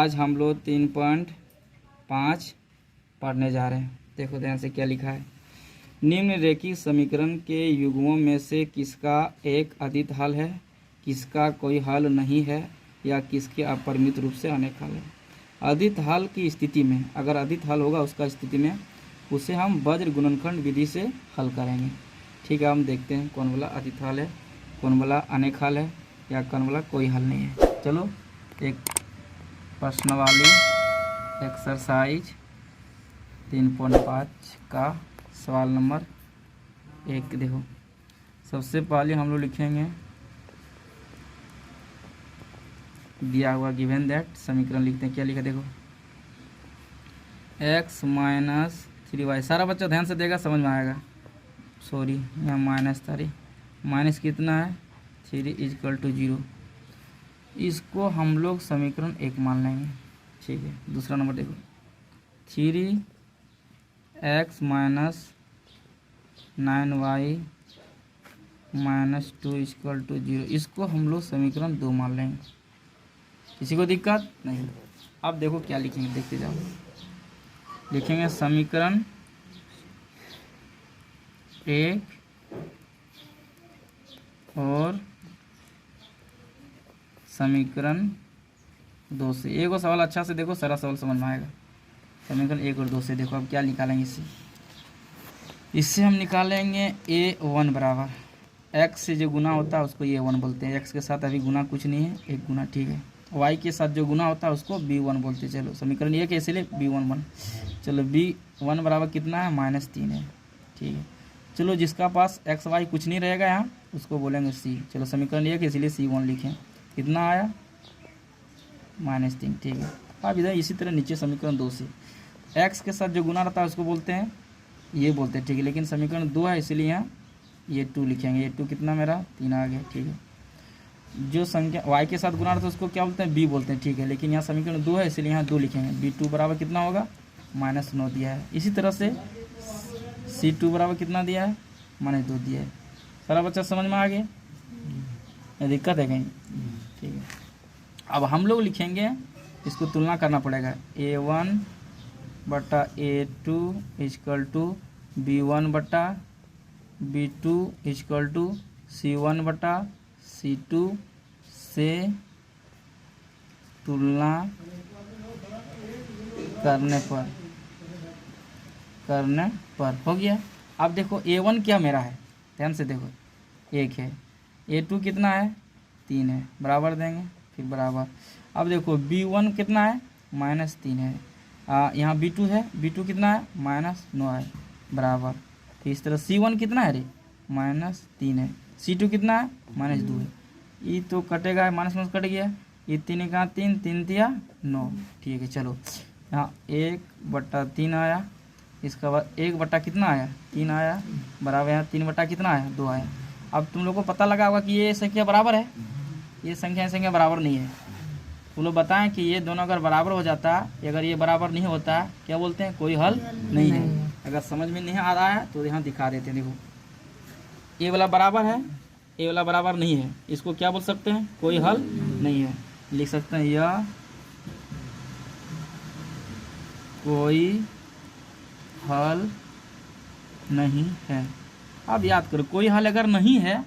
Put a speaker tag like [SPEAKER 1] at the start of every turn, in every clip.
[SPEAKER 1] आज हम लोग 3.5 पढ़ने जा रहे हैं। देखो ध्यान से क्या लिखा है। निम्नलिखित समीकरण के युग्मों में से किसका एक अदित हल है, किसका कोई हल नहीं है या किसके अपरिमित रूप से अनेक हल है। अदित हल की स्थिति में, अगर अदित हल होगा उसका स्थिति में, उसे हम वज्र गुणनखंड विधि से हल करेंगे। ठीक है, हम देखते हैं कौन वाला अदित हल है, कौन वाला अनेक हल है या कौन वाला कोई हल नहीं है। चलो एक प्रश्न वाली एक्सरसाइज 3.5 का सवाल नंबर 1 देखो। सबसे पहले हम लोग लिखेंगे दिया हुआ गिवन दैट समीकरण लिखते हैं। क्या लिखा देखो, x माइनस 3y। सारा बच्चा ध्यान से देगा, समझ में आएगा। सॉरी, यहाँ माइनस था, माइनस कितना है 3 = 0। इसको हम लोग समीकरण 1 मान लेंगे। ठीक है, दूसरा नंबर देखो 3x माइनस 9y माइनस 2 = 0। इसको हम लोग समीकरण 2 मान लेंगे। किसी को दिक्कत नहीं। अब देखो क्या लिखेंगे, देखते जाओ। लिखेंगे समीकरण 1 और समीकरण 2 से। एक और सवाल अच्छा से देखो, सारा सवाल समझ में आएगा। समीकरण 1 और 2 से देखो। अब क्या निकालेंगे इससे हम निकालेंगे a1 बराबर x से जो गुना होता है उसको a1 बोलते हैं। x के साथ अभी गुना कुछ नहीं है, एक गुना। ठीक है, y के साथ जो गुना होता है उसको b1 बोलते हैं। चलो समीकरण 1 है इसलिए b1 बन। चलो b1 बराबर कितना है, -3 है। ठीक है, चलो जिसका पास x y कुछ नहीं रहेगा यहाँ उसको बोलेंगे c। चलो समीकरण 1 है इसलिए c1 लिखें। कितना आया, -3। ठीक है, अब इधर इसी तरह नीचे समीकरण 2 से x के साथ जो गुना रहता है उसको बोलते हैं, ये बोलते हैं। ठीक है, लेकिन समीकरण 2 है इसलिए यहाँ ये 2 लिखेंगे। ये 2 कितना मेरा 3 आ गया। ठीक है, जो संख्या y के साथ गुना रहता है उसको क्या बोलते हैं, b बोलते हैं। ठीक है, लेकिन यहाँ समीकरण 2 है इसलिए यहाँ 2 लिखेंगे। b2 बराबर कितना होगा, -9 दिया है। इसी तरह से c2 बराबर कितना दिया है, -2 दिया है। सारा बच्चा समझ में आ गया, दिक्कत है कहीं। ठीक है, अब हम लोग लिखेंगे, इसको तुलना करना पड़ेगा। a1 बटा a2 = b1 बटा b2 = c1 बटा c2 से तुलना करने पर हो गया। अब देखो a1 क्या मेरा है, ध्यान से देखो, 1 है। a2 कितना है, 3 है, बराबर देंगे, फिर बराबर। अब देखो b1 कितना है, -3 है। यहाँ b2 है, b2 कितना है, -9 है, बराबर। फिर इस तरह c1 कितना है, -3 है। c2 कितना है, -2 है। ये तो कटेगा, माइनस कट गया। ये 3 कहाँ, 3 3 दिया 9। ठीक है, चलो यहाँ 1/3 आया। इसका बाद 1 कितना आया, 3 आया, बराबर। यहाँ 3 कितना आया, 2 आया। अब तुम लोग को पता लगा होगा कि ये संख्या बराबर है, ये संख्या बराबर नहीं है। तुम लोग बताएं कि ये दोनों अगर बराबर हो जाता, अगर ये बराबर नहीं होता, क्या बोलते हैं, कोई हल नहीं है। अगर समझ में नहीं आ रहा है तो यहाँ दिखा देते हैं। देखो ये वाला बराबर है, ये वाला बराबर नहीं है, इसको क्या बोल सकते हैं, कोई हल नहीं है। लिख सकते हैं यह कोई हल नहीं है। अब याद करो, कोई हल अगर नहीं है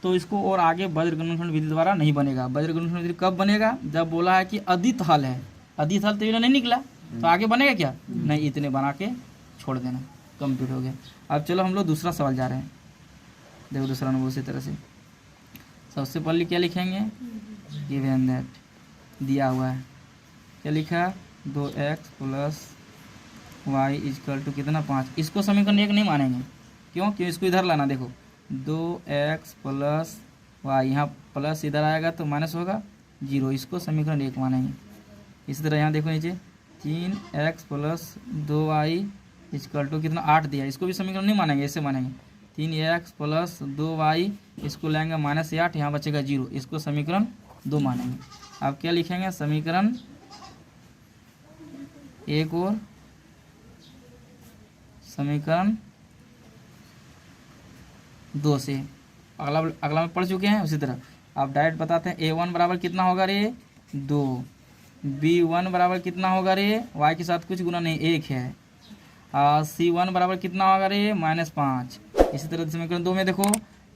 [SPEAKER 1] तो इसको और आगे वज्र गुणनखंड विधि द्वारा नहीं बनेगा। वज्र गुणनखंड विधि कब बनेगा, जब बोला है कि अदित हल है। अदित हल तो ये नहीं निकला तो आगे बनेगा क्या, नहीं, इतने बना के छोड़ देना, कंप्लीट हो गया। अब चलो हम लोग दूसरा सवाल जा रहे हैं। देखो दूसरा नंबर उसी तरह से। सबसे पहले क्या लिखेंगे, गिवन दैट दिया हुआ है। क्या लिखा है, 2x + y = कितना, 5। इसको समीकरण 1 नहीं मानेंगे, क्यों इसको इधर लाना। देखो 2x + y, यहाँ प्लस इधर आएगा तो माइनस होगा 0, इसको समीकरण 1 मानेंगे। इसी तरह यहाँ देखो नीचे 3x + 2y = कितना, 8 दिया, इसको भी समीकरण नहीं मानेंगे, ऐसे मानेंगे 3x + 2y, इसको लेंगे -8, यहाँ बचेगा 0, इसको समीकरण 2 मानेंगे। अब क्या लिखेंगे, समीकरण 1 और समीकरण 2 से। अगला में पढ़ चुके हैं, उसी तरह आप डायरेक्ट बताते हैं। a1 बराबर कितना होगा रे, 2, B1 बराबर कितना होगा रे, y के साथ कुछ गुना नहीं, 1 है। और C1 बराबर कितना होगा रे, -5। इसी तरह समीकरण 2 में देखो,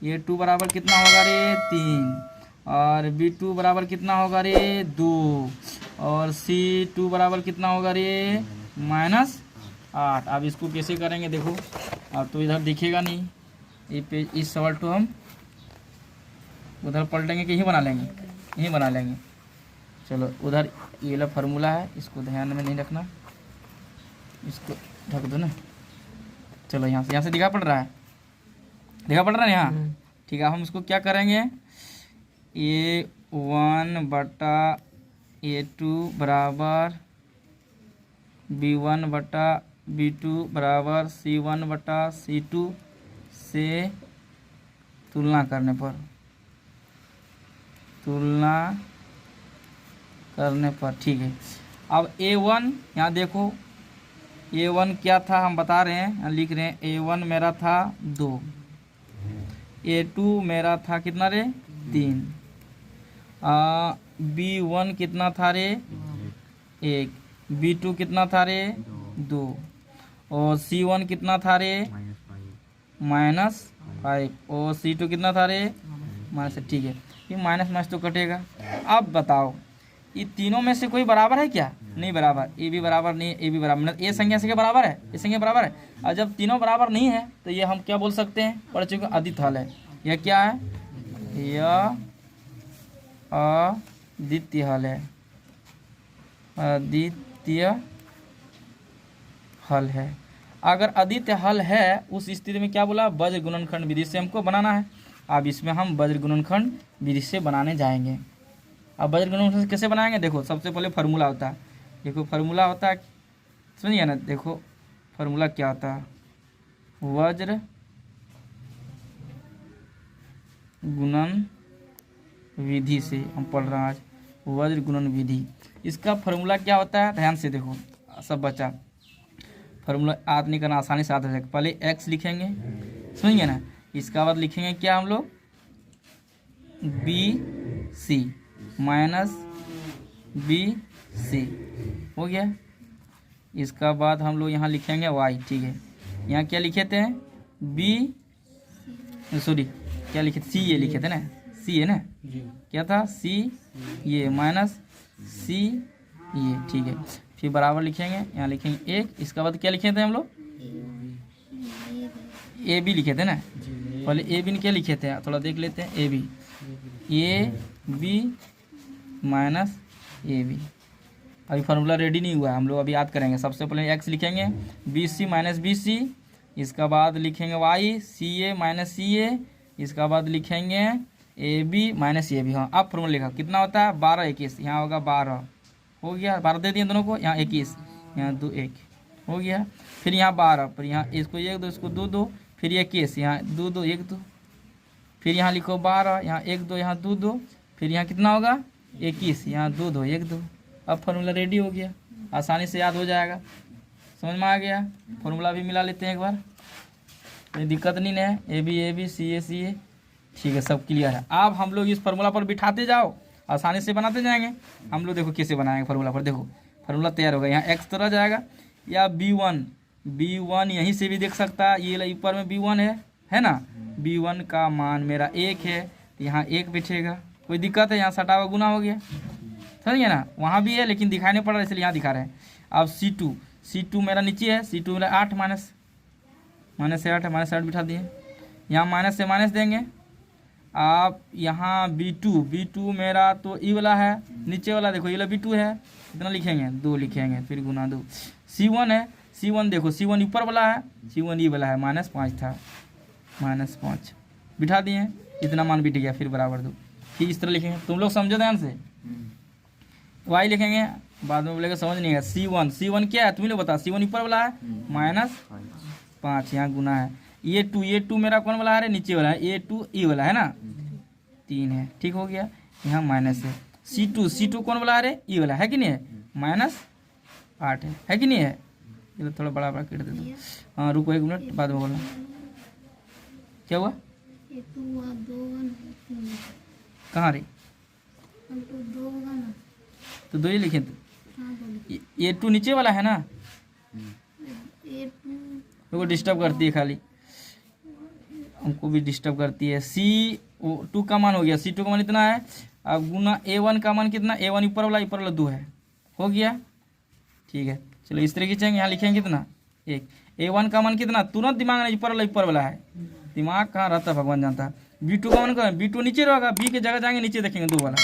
[SPEAKER 1] ये 2 बराबर कितना होगा रे, 3। और B2 बराबर कितना होगा रे, 2। और C2 बराबर कितना होगा रे, -8। अब इसको कैसे करेंगे देखो, अब तो इधर दिखेगा नहीं ये पेज, इस सवाल को हम उधर पलटेंगे कि यहीं बना लेंगे, यहीं बना लेंगे। चलो उधर ये वाला फार्मूला है, इसको ध्यान में नहीं रखना, इसको ढक दो ना। चलो यहाँ से दिखा पड़ रहा है, दिखा पड़ रहा है यहाँ, ठीक है। हम इसको क्या करेंगे, A1/A2 बराबर B1/B2 बराबर C1/C2 से तुलना करने पर ठीक है। अब A1 यहाँ देखो, A1 क्या था हम बता रहे हैं, लिख रहे हैं A1 मेरा था 2, A2 मेरा था कितना रे, 3, B1 कितना था रे, 1, B2 कितना था रे, 2, और C1 कितना था रे, -5, और C2 कितना था रे, -, ठीक है। ये माइनस तो कटेगा। अब बताओ ये तीनों में से कोई बराबर है क्या, नहीं बराबर, ए भी बराबर नहीं, ए भी बराबर नहीं, ए संख्या से बराबर है, ए संख्या बराबर है। और जब तीनों बराबर नहीं है तो ये हम क्या बोल सकते हैं, पढ़ चुके अद्वितीय हल है। यह क्या है, यह अद्वितीय हल है, अद्वितीय हल है। अगर अद्वितीय हल है उस स्थिति में क्या बोला, वज्र गुणनखंड विधि से हमको बनाना है। अब इसमें हम वज्र गुणनखंड विधि से बनाने जाएंगे। अब वज्र गुणनखंड कैसे बनाएंगे, देखो सबसे पहले फार्मूला होता है, देखो फार्मूला होता है, समझिए ना, देखो फार्मूला क्या होता है, वज्र गुणन विधि से हम पढ़ रहे हैं आज, वज्र गुणन विधि। इसका फार्मूला क्या होता है, ध्यान से देखो सब बच्चा, फार्मूला याद नहीं करना, आसानी से याद हो जाएगा। पहले x लिखेंगे, समझिए ना, इसका बाद लिखेंगे क्या हम लोग, BC माइनस BC हो गया। इसका बाद हम लोग यहाँ लिखेंगे y, ठीक है। यहाँ क्या लिखे थे, क्या लिखे थे, C ये लिखे थे ना, C है ना, क्या था C ये माइनस C ये, ठीक है। फिर बराबर लिखेंगे, यहाँ लिखेंगे 1। इसका बाद क्या लिखे थे हम लोग, AB लिखे थे ना, पहले AB क्या लिखे थे, थोड़ा देख लेते हैं, AB माइनस AB। अभी फार्मूला रेडी नहीं हुआ है, हम लोग अभी याद करेंगे। सबसे पहले x लिखेंगे, BC माइनस BC, इसका बाद लिखेंगे y, CA माइनस CA, इसका बाद लिखेंगे AB माइनस AB। हाँ अब फार्मूला लिखा, कितना होता है, 12 21, यहाँ होगा 12, हो गया, 12 दे दिए दोनों को, यहाँ 21, यहाँ 2 1 हो गया। फिर यहाँ 12, फिर यहाँ इसको 1 2, इसको 2 2, फिर 21, यहाँ 2 2 1 2, फिर यहाँ लिखो 12, यहाँ 1 2, यहाँ 2 2, फिर यहाँ कितना होगा 21, यहाँ 2 2 1 2। अब फार्मूला रेडी हो गया, आसानी से याद हो जाएगा, समझ में आ गया। फार्मूला भी मिला लेते हैं एक बार, कोई दिक्कत नहीं है, AB CA CA, ठीक है, सब क्लियर है। अब हम लोग इस फार्मूला पर बिठाते जाओ, आसानी से बनाते जाएंगे। हम लोग देखो कैसे बनाएंगे फार्मूला पर, देखो फार्मूला तैयार होगा, यहाँ x तो रह जाएगा, या B1 यहीं से भी देख सकता है, ये ऊपर में B1 है ना, B1 का मान मेरा 1 है, तो यहाँ 1 बिठेगा, कोई दिक्कत है, यहाँ सटावा गुना हो गया, समझिए ना, वहाँ भी है लेकिन दिखाई नहीं पड़ रहा इसलिए यहाँ दिखा रहे हैं। अब C2 मेरा नीचे है, C2 मेरा 8 माइनस से 8 है, -8 बिठा दिए, यहाँ माइनस से माइनस देंगे। आप यहाँ B2 मेरा तो ई वाला है, नीचे वाला देखो ये वाला B2 है, कितना लिखेंगे 2 लिखेंगे, फिर गुना 2। C1 है, C1 देखो C1 ऊपर वाला है, C1 ई वाला है, -5 था, -5 बिठा दिए, इतना मान बिठ गया, फिर बराबर 2। फिर इस तरह लिखेंगे, तुम लोग समझो ध्यान से, y लिखेंगे, बाद में बोलेगा समझ नहीं है। C1 क्या है, तुम्हें बता, C1 ऊपर वाला है, -5, यहाँ गुना है। ये टू मेरा कौन वाला है, नीचे वाला है, A2 ई वाला है ना, 3 है, ठीक हो गया, यहाँ माइनस है। C2 कौन वाला है, ई वाला है कि नहीं है, -8 है कि नहीं है। ये थोड़ा बड़ा कर दे दो, हाँ रुको 1 मिनट, बाद में बोलना क्या हुआ, कहाँ रे, तो दो ही लिखे तो A2 नीचे वाला है ना, वो डिस्टर्ब करती है खाली, हमको भी डिस्टर्ब करती है। C2 का मान हो गया, C2 का मान इतना है। अब गुना A1 का मान कितना, A1 ऊपर वाला 2 है, हो गया ठीक है। चलो इस तरह खींचेंगे, यहाँ लिखेंगे कितना 1। A1 का मान कितना, तुरंत दिमाग नहीं, ऊपर वाला है, दिमाग कहाँ रहता है भगवान जानता है। B2 का मान क्या है, B2 नीचे रहेगा, B की जगह जाएंगे नीचे देखेंगे 2 वाला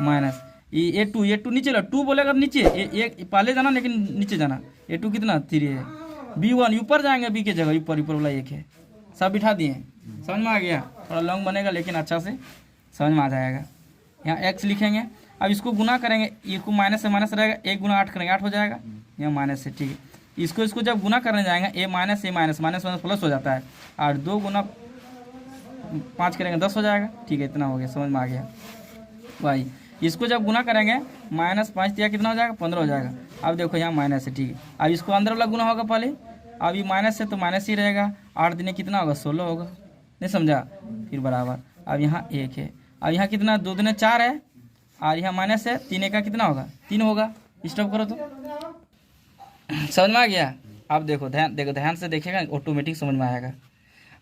[SPEAKER 1] माइनस A2 नीचे ला 2 बोलेगा नीचे, एक पहले जाना लेकिन नीचे जाना। A2 कितना 3 है। B1 ऊपर जाएंगे, B की जगह ऊपर वाला 1 है, सब बिठा दिए, समझ में आ गया। थोड़ा लॉन्ग बनेगा लेकिन अच्छा से समझ में आ जाएगा। यहाँ x लिखेंगे, अब इसको गुना करेंगे, इसको माइनस से माइनस रहेगा, 1 गुना 8 करेंगे 8 हो जाएगा, यहाँ माइनस से ठीक है। इसको जब गुना करने जाएंगे माइनस माइनस प्लस हो जाता है, और 2 गुना 5 करेंगे 10 हो जाएगा, ठीक है। इतना हो गया, समझ में आ गया भाई। इसको जब गुना करेंगे -5 दिया कितना हो जाएगा 15 हो जाएगा। अब देखो यहाँ माइनस है, ठीक है। अब इसको अंदर वाला गुना होगा पहले, अब ये माइनस है तो माइनस ही रहेगा, 8 दिने कितना होगा 16 होगा, नहीं समझा, फिर बराबर। अब यहाँ 1 है, अब यहाँ कितना 2 दिने 4 है, और यहाँ माइनस है, 3 का कितना होगा 3 होगा। स्टॉप करो तो समझ में आ गया। अब देखो ध्यान से देखिएगा, ऑटोमेटिक समझ में आएगा।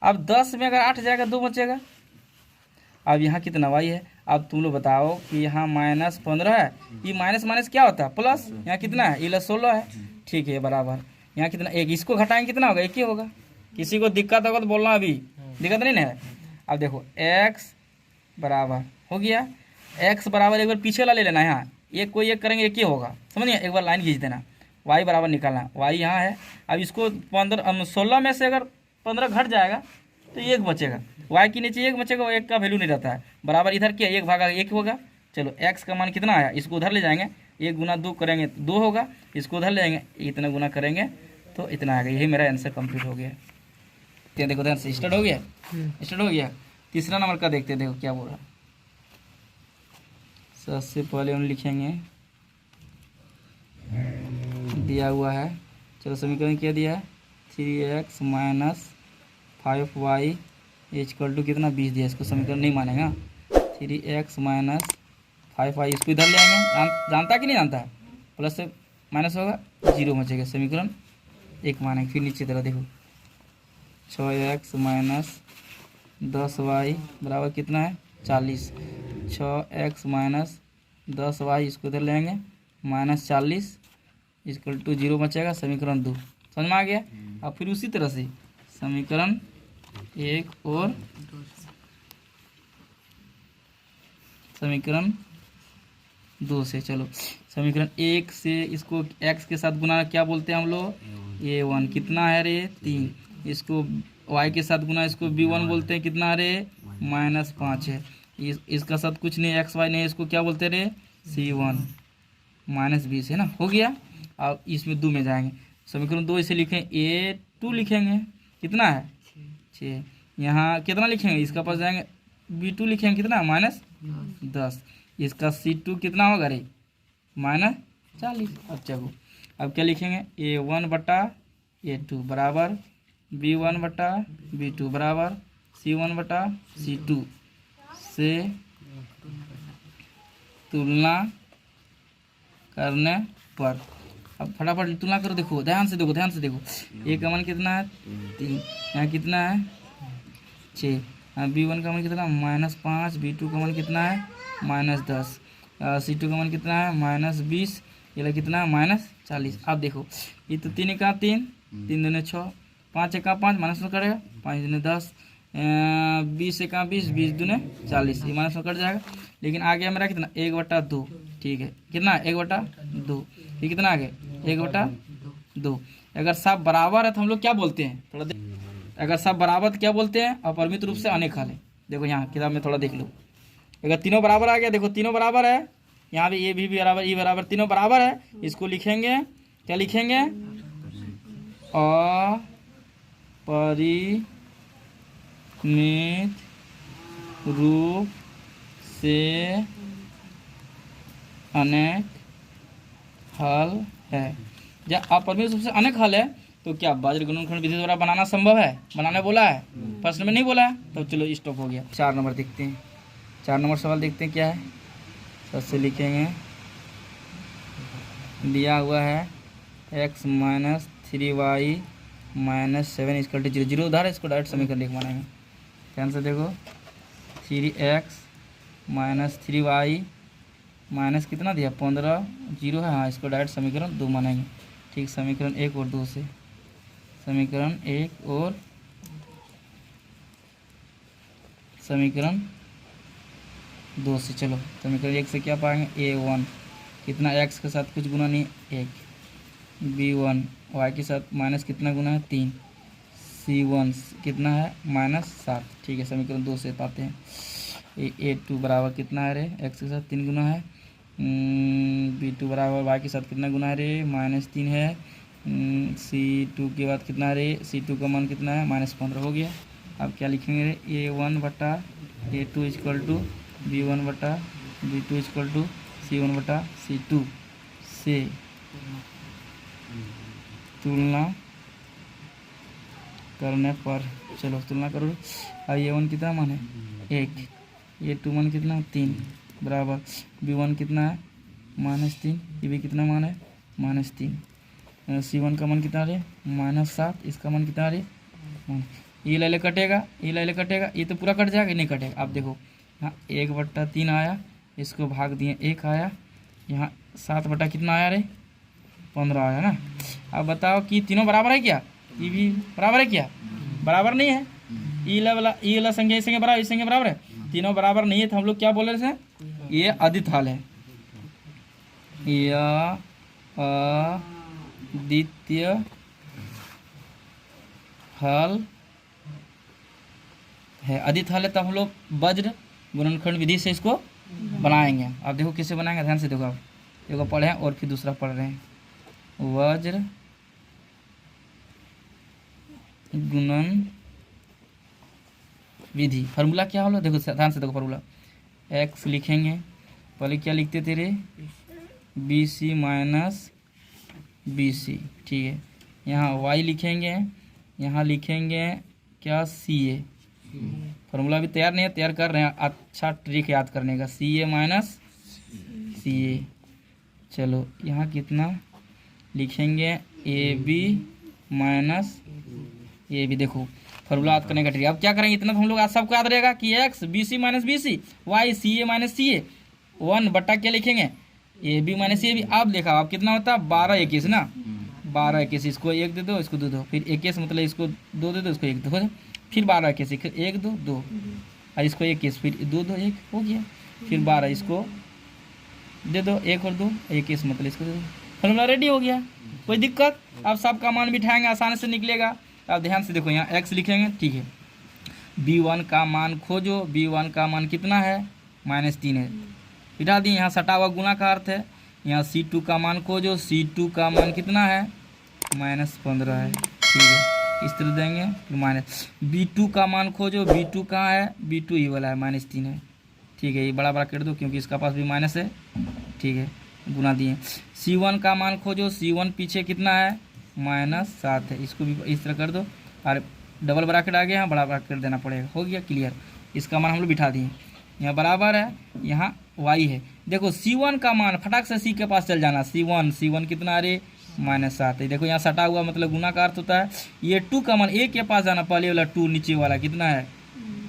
[SPEAKER 1] अब 10 में अगर 8 जाएगा 2 बचेगा। अब यहाँ कितना y है, अब तुम लोग बताओ कि यहाँ -15 है, ये माइनस क्या होता है प्लस, यहाँ कितना है ये 16 है, ठीक है बराबर। यहाँ कितना 1, इसको घटाएंगे कितना होगा 1 ही होगा। किसी को दिक्कत होगा तो बोलना, अभी दिक्कत नहीं ना है। अब देखो x बराबर हो गया, x बराबर एक बार पीछे वाला ले लेना, यहाँ एक को 1 करेंगे 1 ही होगा, समझिए। एक बार लाइन खींच देना, y बराबर निकालना, y यहाँ है। अब इसको 16 में से अगर 15 घट जाएगा तो 1 बचेगा, y के नीचे 1 बचेगा, 1 का वैल्यू नहीं रहता है, बराबर इधर क्या 1/1 होगा। चलो x का मान कितना आया, इसको उधर ले जाएंगे, 1 गुना 2 करेंगे 2 होगा, इसको उधर ले जाएंगे, इतना गुना करेंगे तो इतना आएगा। यही मेरा आंसर कंप्लीट हो गया। देखो ध्यान से, स्टार्ट हो गया, स्टार्ट हो गया। तीसरा नंबर का देखते, देखो क्या बोल रहा। सबसे पहले हम लिखेंगे, दिया हुआ है, चलो समीकरण क्या दिया है, 3x - 5y = कितना 20 दिया। इसको समीकरण नहीं मानेगा, 3x - 5y, इसको इधर ले आएंगे, जानता कि नहीं जानता, प्लस से माइनस होगा 0 बचेगा, समीकरण 1 मानेंगे। फिर नीचे तरह देखो, 6x - 10y बराबर कितना है 40, 6x - 10y इसको इधर ले आएंगे, -40 = 0 बचेगा, समीकरण 2। समझ में आ गया। अब फिर उसी तरह से समीकरण 1 और समीकरण 2 से, चलो समीकरण 1 से इसको x के साथ गुना क्या बोलते हैं हम लोग, A1 कितना है रे 3, इसको y के साथ गुना इसको B1 बोलते हैं, कितना रे -5 है। इसका साथ कुछ नहीं x y नहीं, इसको क्या बोलते रे C1 -20 है ना, हो गया। अब इसमें 2 में जाएंगे, समीकरण 2 इसे लिखें A2 लिखेंगे, कितना है 6, यहाँ कितना लिखेंगे, इसका पास जाएंगे B2 लिखेंगे कितना -10, इसका C2 कितना होगा रे -40। अब चलो अब क्या लिखेंगे, A1/A2 बराबर B1/B2 बराबर C1/C2 से तुलना करने पर। अब फटाफट तुलना करो, देखो ध्यान से देखो, ध्यान से देखो, A का मान कितना है 3, यहाँ कितना है 6, B1 का मान कितना -5, B2 का मान कितना है -10, C2 का मान कितना है -20, ये कितना है -40। अब देखो ये तो 3 का 3, 3 दूने 6, 5 का 5 माइनस में करेगा, 5 दूने 10, 20 का 20, 20 दूने 40, ये माइनस में कट जाएगा। लेकिन आ गया मेरा कितना 1/2, ठीक है, कितना 1/2, ये कितना आ गया 1/2। अगर सब बराबर है तो हम लोग क्या बोलते हैं, थोड़ा अगर सब बराबर तो क्या बोलते हैं, अपरिमित रूप से अनेक हल है। देखो यहाँ किताब में थोड़ा देख लो, अगर तीनों बराबर आ गया, देखो तीनों बराबर है, यहाँ भी ए भी बराबर ई बराबर, तीनों बराबर है, इसको लिखेंगे क्या लिखेंगे, अपरिमित रूप से अनेक हल है। जब अपरिमित रूप से अनेक हल है तो क्या बाज्य गुणनखंड विधि द्वारा बनाना संभव है, बनाने बोला है, प्रश्न में नहीं बोला है, तो चलो स्टॉप हो गया। 4 नंबर देखते हैं, 4 नंबर सवाल देखते हैं क्या है। सबसे लिखेंगे दिया हुआ है x minus 3y minus 7 equal to 0, 0 उधार है, इसको डायरेक्ट समीकरण लिख बनाएंगे। ध्यान से देखो 3x माइनस 3y माइनस कितना दिया 15, 0 है, हाँ इसको डायरेक्ट समीकरण 2 मानेंगे। ठीक, समीकरण 1 और 2 से, समीकरण 1 और समीकरण 2 से। चलो समीकरण 1 से क्या पाएंगे, a1 कितना x के साथ कुछ गुना नहीं 1, b1 y के साथ माइनस कितना गुना है 3, c1 कितना है माइनस 7। ठीक है, समीकरण 2 से पाते हैं a2 बराबर कितना है रे, x के साथ 3 गुना है, b2 बराबर y के साथ कितना गुना है रे माइनस 3 है, c2 के बाद कितना है रे, c2 का मान कितना है माइनस 15 हो गया। अब क्या लिखेंगे रे, a1 बटा a2 इक्वल टू b1 बटा b2 इक्वल टू c1 बटा c2 से तुलना करने पर, चलो तुलना करो। अब a1 कितना मान है 1, a2 मान कितना 3 बराबर b1 कितना है -3, ये भी कितना मान है -3, c1 का मान कितना है -7, इसका मान कितना है ये ले कटेगा, ये ले कटेगा, ये तो पूरा कट जाएगा, नहीं कटेगा। आप देखो यहाँ 1/3 आया, इसको भाग दिए 1 आया, यहाँ 7 कितना आया रे 15 आया ना। अब बताओ कि तीनों बराबर है क्या, ये भी बराबर है क्या, बराबर नहीं है। ये वाला संख्या इस संख्या बराबर, इस संख्या बराबर है, तीनों बराबर नहीं है, तो हम लोग क्या बोल रहे थे, ये अदित हल है, यह अद्वितीय हल है, अदित हल है। तब हम लोग वज्र गुणनखंड विधि से इसको बनाएंगे। अब देखो किसे बनाएंगे, ध्यान से देखो, आप देखो पढ़े हैं और फिर दूसरा पढ़ रहे हैं, वज्र गुणन विधि। फार्मूला क्या होगा, देखो ध्यान से देखो, फार्मूला x लिखेंगे, पहले क्या लिखते थे रे, BC माइनस BC। ठीक है, यहाँ y लिखेंगे, यहाँ लिखेंगे क्या CA। फार्मूला भी तैयार नहीं है, तैयार कर रहे हैं, अच्छा ट्रिक याद करने का, CA माइनस CA। चलो यहाँ कितना लिखेंगे, AB माइनस AB। देखो फार्मूला याद करने का ट्रिक। अब क्या करेंगे, इतना तो हम लोग आज सबको याद रहेगा कि x BC minus BC, y CA minus CA, 1 बटा क्या लिखेंगे AB माइनस AB। अब देखा आप कितना होता है 12 21 ना, 12 21, इसको 1 दे दो, इसको 2 दो, फिर 21 मतलब इसको 2 दे दो, इसको 1 दो, फिर 12 21, फिर 1 2 2, और इसको 21, फिर 2 2 1 हो गया, फिर 12 इसको दे दो, 1 और 2 21 मतलब इसको दे दो, फार्मूला रेडी हो गया। कोई दिक्कत, अब सबका मान बिठाएंगे, आसानी से निकलेगा। अब ध्यान से देखो, यहाँ x लिखेंगे, ठीक है, b1 का मान खोजो, b1 का मान कितना है -3 है, बिठा दिए, यहाँ सटा हुआ गुना का अर्थ है। यहाँ c2 का मान खोजो, c2 का मान कितना है -15 है, ठीक है, इस तरह देंगे, फिर माइनस b2 का मान खोजो, b2 कहाँ है, b2 ही वाला है -3 है, ठीक है, ये बड़ा बड़ा कर दो क्योंकि इसका पास भी माइनस है, ठीक है, गुना दिए। c1 का मान खोजो, c1 पीछे कितना है -7 है, इसको भी इस तरह कर दो, और डबल ब्रैकेट आ गया, यहाँ बड़ा ब्रैकेट देना पड़ेगा, हो गया क्लियर। इसका मान हम लोग बिठा दिए, यहाँ बराबर है, यहाँ y है। देखो c1 का मान फटाक से c के पास चल जाना, c1 कितना अरे -7 है। देखो यहाँ सटा हुआ मतलब गुना का अर्थ होता है, ये 2 का मान a के पास जाना, पहले वाला 2 नीचे वाला कितना है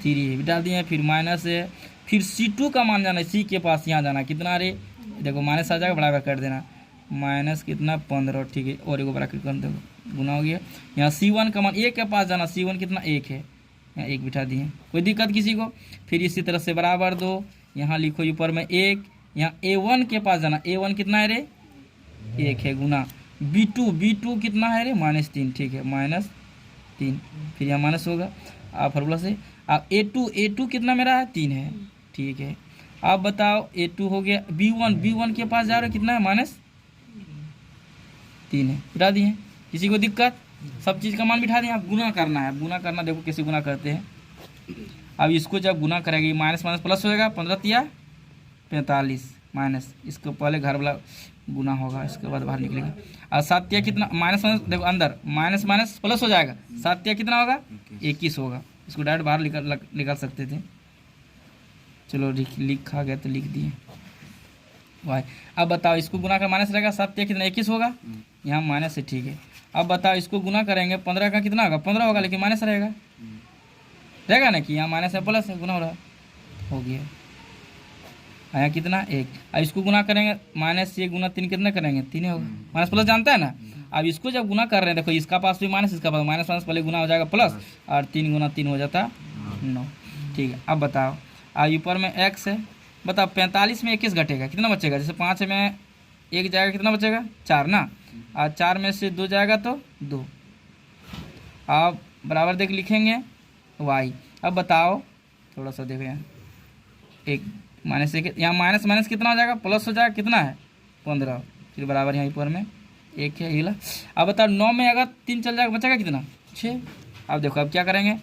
[SPEAKER 1] 3 है, बिठा दिए, फिर माइनस है, फिर c2 का मान जाना c के पास, यहाँ जाना कितना अरे, देखो माइनस आ जाएगा, बड़ा कर देना, माइनस कितना 15, ठीक है, और एक ब्रैकेट कर दो, गुना हो गया। यहाँ c1 का मान a के पास जाना, c1 कितना 1 है, यहाँ 1 बिठा दिए, कोई दिक्कत किसी को। फिर इसी तरह से बराबर दो, यहाँ लिखो ऊपर में 1, यहाँ a1 के पास जाना, a1 कितना है रे 1 है, गुना b2 कितना है रे -3, ठीक है, -3, फिर यहाँ माइनस होगा, आप फार्मूला से। अब a2 कितना मेरा है 3 है, ठीक है। अब बताओ a2 हो गया, b1 के पास जा रहे हो, कितना है -3 है, बिठा दिए, किसी को दिक्कत, सब चीज़ का मान बिठा दिए। आप गुना करना है, गुना करना, देखो कैसे गुना करते हैं। अब इसको जब गुना करेंगे, माइनस प्लस हो जाएगा, 15 तिया 45 माइनस, इसको पहले घर वाला गुना होगा, इसके बाद बाहर निकलेगा। और 7 तिया कितना, माइनस देखो अंदर, माइनस प्लस हो जाएगा, 7 तिया कितना होगा 21 होगा, इसको डायरेक्ट बाहर निकाल सकते थे। चलो लिखा गया तो लिख दिए। वाई। अब बताओ इसको गुना कर माइनस रहेगा, 7 या कितना 21 होगा, यहाँ माइनस है, ठीक है। अब बताओ इसको गुना करेंगे 15 का कितना होगा, 15 होगा, लेकिन माइनस रहेगा, रहेगा ना कि यहाँ माइनस है प्लस है, गुना हो रहा हो गया। यहाँ कितना 1। अब इसको गुना करेंगे -1 गुना 3 कितना करेंगे 3 होगा, माइनस प्लस जानता है ना। अब इसको जब गुना कर रहे हैं देखो, इसका पास भी माइनस, इसका पास माइनस, माइनस पहले गुना हो जाएगा प्लस, और 3 गुना 3 हो जाता 9, ठीक है। अब बताओ अब ऊपर में x है, बताओ 45 में 21 घटेगा कितना बचेगा, जैसे 5 में 1 जाएगा कितना बचेगा 4 ना, और 4 में से 2 जाएगा तो 2। अब बराबर देख लिखेंगे y। अब बताओ थोड़ा सा देखो यहाँ, 1 -1 यहाँ माइनस माइनस कितना हो जाएगा प्लस हो जाएगा, कितना है 15, फिर बराबर यहाँ ऊपर में 1 है हिला। अब बताओ 9 में अगर 3 चल जाएगा बचेगा कितना 6। अब देखो अब क्या करेंगे,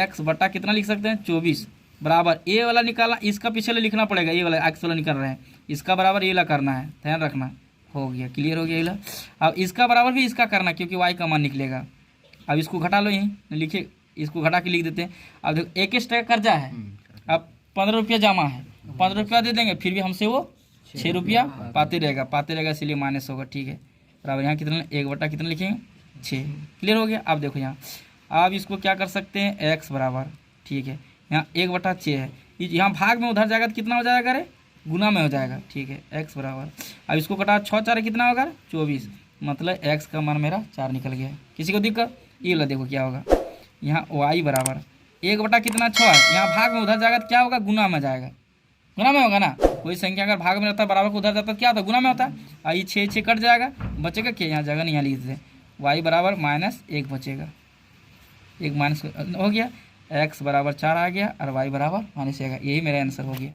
[SPEAKER 1] x बटा कितना लिख सकते हैं 24 बराबर ए वाला निकालना, इसका पीछे लिखना पड़ेगा, ये वाला x वाला निकाल रहे हैं, इसका बराबर ये वाला करना है, ध्यान रखना। हो गया, क्लियर हो गया ये वाला। अब इसका बराबर भी इसका करना, क्योंकि y का मान निकलेगा। अब इसको घटा लो, यहीं लिखे, इसको घटा के लिख देते हैं। अब देखो 21 टका कर्जा है, अब 15 रुपया जमा है, 15 रुपया दे देंगे, फिर भी हमसे वो 6 रुपया पाते रहेगा, इसलिए माइनस होगा, ठीक है। बराबर यहाँ कितना 1 बटा कितना लिखेंगे 6, क्लियर हो गया। अब देखो यहाँ, अब इसको क्या कर सकते हैं x बराबर, ठीक है, यहाँ 1 बटा 6 है, यहाँ भाग में उधर जाएगा तो कितना हो जाएगा, अरे गुना में हो जाएगा, ठीक है, x बराबर। अब इसको कटा 6 4 कितना होगा 24, मतलब x का मान मेरा 4 निकल गया। किसी को दिक्कत, ये ला देखो क्या होगा, यहाँ y बराबर 1 बटा कितना 6 है, यहाँ भाग में उधर जाएगा तो क्या होगा गुना में जाएगा, गुना में होगा ना। कोई संख्या अगर भाग में रहता है बराबर को उधर जाता है क्या होता है गुना में होता है। और ये 6 कट जाएगा, बचेगा क्या, यहाँ जगह नहीं, यहाँ लिख देते y बराबर -1 बचेगा, 1 माइनस हो गया, x बराबर 4 आ गया और y बराबर -1 आएगा। यही मेरा आंसर हो गया।